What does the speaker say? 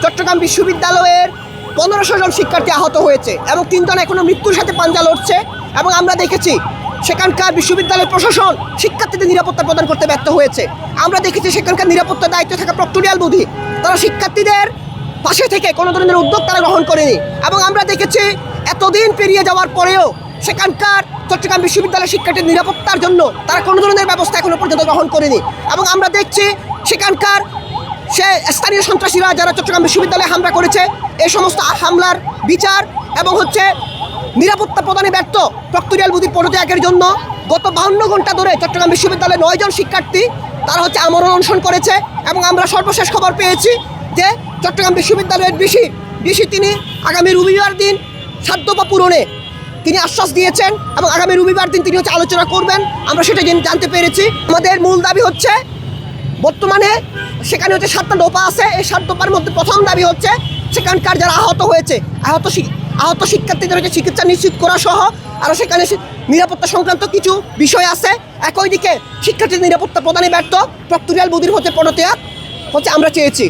চট্টগ্রাম বিশ্ববিদ্যালয়ের 1500 জন শিক্ষার্থী আহত হয়েছে এবং 3 জন এখনও মৃত্যুর সাথে পাঞ্জা লড়ছে। এবং আমরা দেখেছি সেখানকার বিশ্ববিদ্যালয়ের প্রশাসন শিক্ষার্থীদের নিরাপত্তা প্রদান করতে ব্যর্থ হয়েছে। আমরা দেখেছি সেখানকার নিরাপত্তার দায়িত্বে থাকা প্রক্টোরিয়াল বডি তারা শিক্ষার্থীদের পাশে থেকে কোনো ধরনের উদ্যোগ তারা গ্রহণ করেনি। এবং আমরা দেখেছি এতদিন পেরিয়ে যাওয়ার পরেও সেখানকার চট্টগ্রাম বিশ্ববিদ্যালয়ের শিক্ষার্থীর নিরাপত্তার জন্য তারা কোনো ধরনের ব্যবস্থা এখনো পর্যন্ত গ্রহণ করেনি। এবং আমরা দেখছি সেখানকার স্থানীয় সন্ত্রাসীরা যারা চট্টগ্রাম বিশ্ববিদ্যালয়ে হামলা করেছে এই সমস্ত হামলার বিচার এবং নিরাপত্তা প্রদানে ব্যর্থ প্রক্টোরিয়াল বডির পদত্যাগের জন্য গত 52 ঘন্টা ধরে চট্টগ্রাম বিশ্ববিদ্যালয়ে 9 জন শিক্ষার্থী তারা আমরণ অনশন করেছে। এবং আমরা সর্বশেষ খবর পেয়েছি যে চট্টগ্রাম বিশ্ববিদ্যালয়ের ডিসি তিনি আগামী রবিবার দিন সাধ্যতা পূরণে তিনি আশ্বাস দিয়েছেন এবং আগামী রবিবার দিন তিনি আলোচনা করবেন। আমরা সেটা জানতে পেরেছি। আমাদের মূল দাবি হচ্ছে বর্তমানে সেখানে 7টা দফা আছে। এই 7 দফার মধ্যে প্রথম দাবি হচ্ছে সেখানকার যারা আহত হয়েছে আহত শিক্ষার্থীদের চিকিৎসা নিশ্চিত করা সহ আরও সেখানে নিরাপত্তা সংক্রান্ত কিছু বিষয় আছে। একই দিকে শিক্ষার্থীদের নিরাপত্তা প্রদানে ব্যর্থ প্রক্টোরিয়াল বডির পদত্যাগ আমরা চেয়েছি।